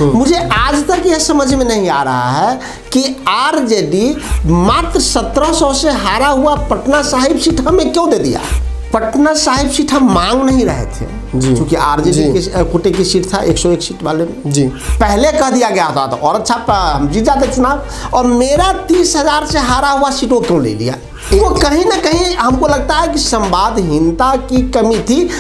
मुझे आज तक यह समझ में नहीं आ रहा है कि आरजेडी मात्र 1700 से हारा हुआ पटना साहिब सीट हमें क्यों दे दिया। पटना साहिब सीट हम मांग नहीं रहे थे क्योंकि आरजेडी के कोटे की सीट था 101 सीट वाले में जी पहले कह दिया गया था तो और अच्छा हम जीत जाते चुनाव, और मेरा 30,000 से हारा हुआ सीट वो क्यों ले लिया। वो कहीं ना कहीं हमको लगता है कि संवादहीनता की कमी थी।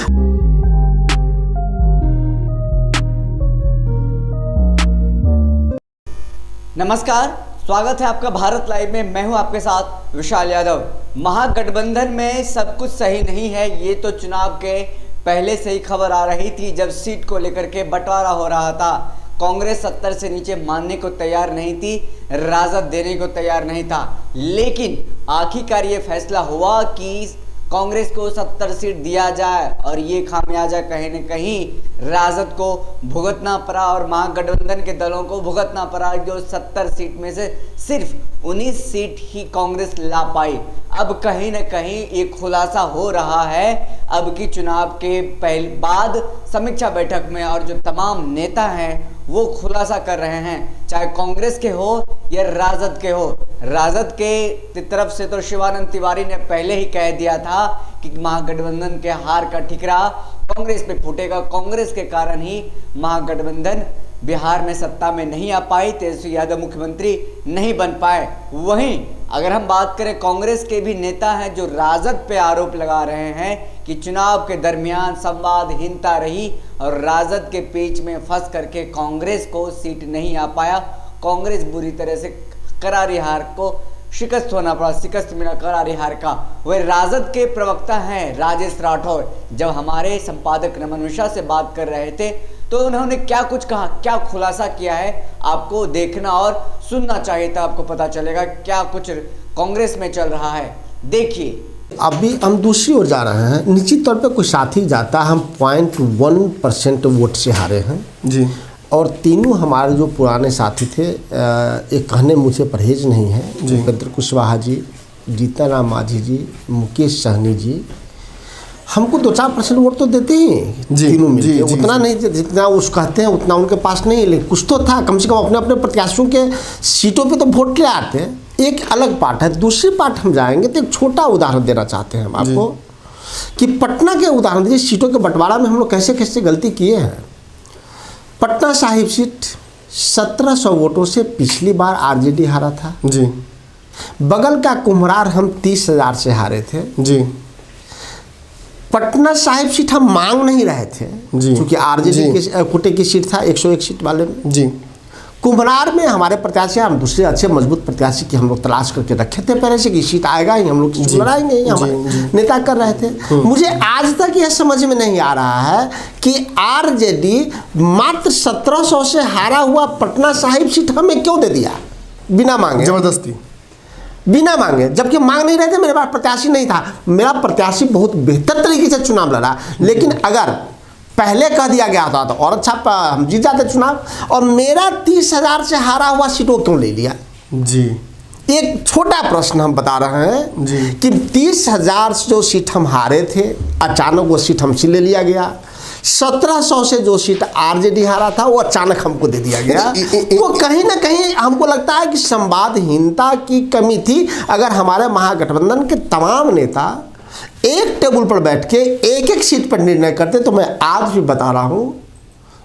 नमस्कार, स्वागत है आपका भारत लाइव में। मैं हूं आपके साथ विशाल यादव। महागठबंधन में सब कुछ सही नहीं है, ये तो चुनाव के पहले से ही खबर आ रही थी। जब सीट को लेकर के बंटवारा हो रहा था, कांग्रेस 70 से नीचे मानने को तैयार नहीं थी, राजद देने को तैयार नहीं था। लेकिन आखिरकार ये फैसला हुआ कि कांग्रेस को 70 सीट दिया जाए, और ये खामियाजा कहीं न कहीं राजद को भुगतना पड़ा और महागठबंधन के दलों को भुगतना पड़ा, जो 70 सीट में से सिर्फ 19 सीट ही कांग्रेस ला पाई। अब कहीं न कहीं एक खुलासा हो रहा है अब की चुनाव के बाद समीक्षा बैठक में, और जो तमाम नेता हैं वो खुलासा कर रहे हैं, चाहे कांग्रेस के हो या राजद के हो। राजद के तरफ से तो शिवानंद तिवारी ने पहले ही कह दिया था कि महागठबंधन के हार का ठिकरा कांग्रेस पे फूटेगा। कांग्रेस के कारण ही महागठबंधन बिहार में सत्ता में नहीं आ पाई, तेजस्वी यादव मुख्यमंत्री नहीं बन पाए। वहीं अगर हम बात करें, कांग्रेस के भी नेता हैं जो राजद पे आरोप लगा रहे हैं कि चुनाव के दरमियान संवादहीनता रही और राजद के पेच में फंस करके कांग्रेस को सीट नहीं आ पाया। कांग्रेस बुरी तरह से करारी हार को शिकस्त होना पड़ा, शिकस्त मिला करारी हार का। वह राजद के प्रवक्ता हैं राजेश राठौर, जब हमारे संपादक नमन मिश्रा से बात कर रहे थे तो उन्होंने क्या कुछ कहा, क्या खुलासा किया है, आपको देखना और सुनना चाहिए था, आपको पता चलेगा क्या कुछ कांग्रेस में चल रहा है। देखिए, अभी हम दूसरी ओर जा रहे हैं। निश्चित तौर पे कोई साथी जाता, हम 0.1% वोट से हारे हैं जी, और तीनों हमारे जो पुराने साथी थे, एक कहने मुझे परहेज नहीं है, उपेंद्र कुशवाहा जी, जीतन राम मांझी जी, मुकेश सहनी जी, हमको 2-4% वोट तो देते ही तीनों मिलके। उतना नहीं जितना उस कहते हैं उतना उनके पास नहीं, लेकिन कुछ तो था, कम से कम अपने अपने प्रत्याशियों के सीटों पे तो वोट ले आते हैं। एक अलग पार्ट है। दूसरी पार्ट हम जाएंगे तो एक छोटा उदाहरण देना चाहते हैं हम आपको कि पटना के उदाहरण दीजिए, सीटों के बंटवारा में हम लोग कैसे कैसे गलती किए हैं। पटना साहिब सीट 1700 वोटों से पिछली बार आरजेडी हारा था जी। बगल का कुम्हरार हम 30,000 से हारे थे जी। पटना साहिब सीट हम मांग नहीं रहे थे क्योंकि आरजेडी के कोटे की सीट था 101 सीट वाले में जी। कुम्हरार में हमारे प्रत्याशी, हम दूसरे अच्छे मजबूत प्रत्याशी की हम लोग तलाश करके रखे थे पहले से कि सीट आएगा ही, हम लोग लड़ाएंगे ही, हमारे नेता कर रहे थे। मुझे आज तक यह समझ में नहीं आ रहा है कि आरजेडी मात्र 1700 से हारा हुआ पटना साहिब सीट हमें क्यों दे दिया बिना मांगे, जबरदस्ती बिना मांगे, जबकि मांग नहीं रहे थे। मेरे पास प्रत्याशी नहीं था, मेरा प्रत्याशी बहुत बेहतर तरीके से चुनाव लड़ा, लेकिन अगर पहले कह दिया गया था तो और अच्छा हम जीत जाते चुनाव, और मेरा 30,000 से हारा हुआ सीट वो क्यों ले लिया जी। एक छोटा प्रश्न हम बता रहे हैं जी कि 30,000 जो सीट हम हारे थे, अचानक वो सीट हमसे ले लिया गया। 1700 से जो सीट आरजेडी हारा था वो अचानक हमको दे दिया गया। वो कहीं ना कहीं हमको लगता है कि संवादहीनता की कमी थी। अगर हमारे महागठबंधन के तमाम नेता एक टेबल पर बैठ के एक एक सीट पर निर्णय करते, तो मैं आज भी बता रहा हूं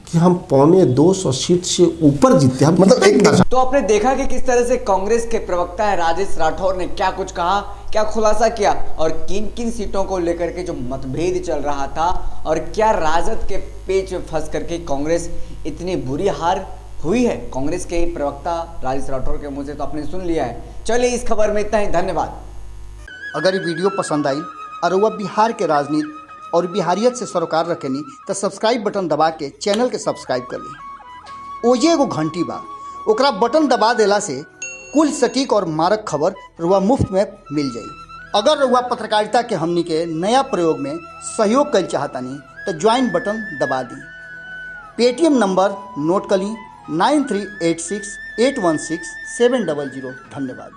कि हम 250 सीट से ऊपर जीते हैं। मतलब एक तो आपने देखा कि किस तरह से कांग्रेस के प्रवक्ता है राजेश राठौर ने क्या कुछ कहा, क्या खुलासा किया, और किन किन सीटों को लेकर के जो मतभेद चल रहा था, और क्या राजद के पेच में फंस करके कांग्रेस इतनी बुरी हार हुई है। कांग्रेस के प्रवक्ता राजेश राठौर के मुंह से तो आपने सुन लिया है। चलिए, इस खबर में इतना ही, धन्यवाद। अगर ये वीडियो पसंद आई और वह बिहार के राजनीति और बिहारियत से सरोकार रखेनी तो सब्सक्राइब बटन दबा के चैनल के सब्सक्राइब कर ली। ओजे एगो घंटी बा, ओकरा बटन दबा देला से कुल सटीक और मारक खबर रुआ मुफ्त में मिल जाई। अगर रुआ पत्रकारिता के हमनी के नया प्रयोग में सहयोग कर चाहतानी तो ज्वाइन बटन दबा दी। पेटीएम नंबर नोट कर ली 9386816700। धन्यवाद।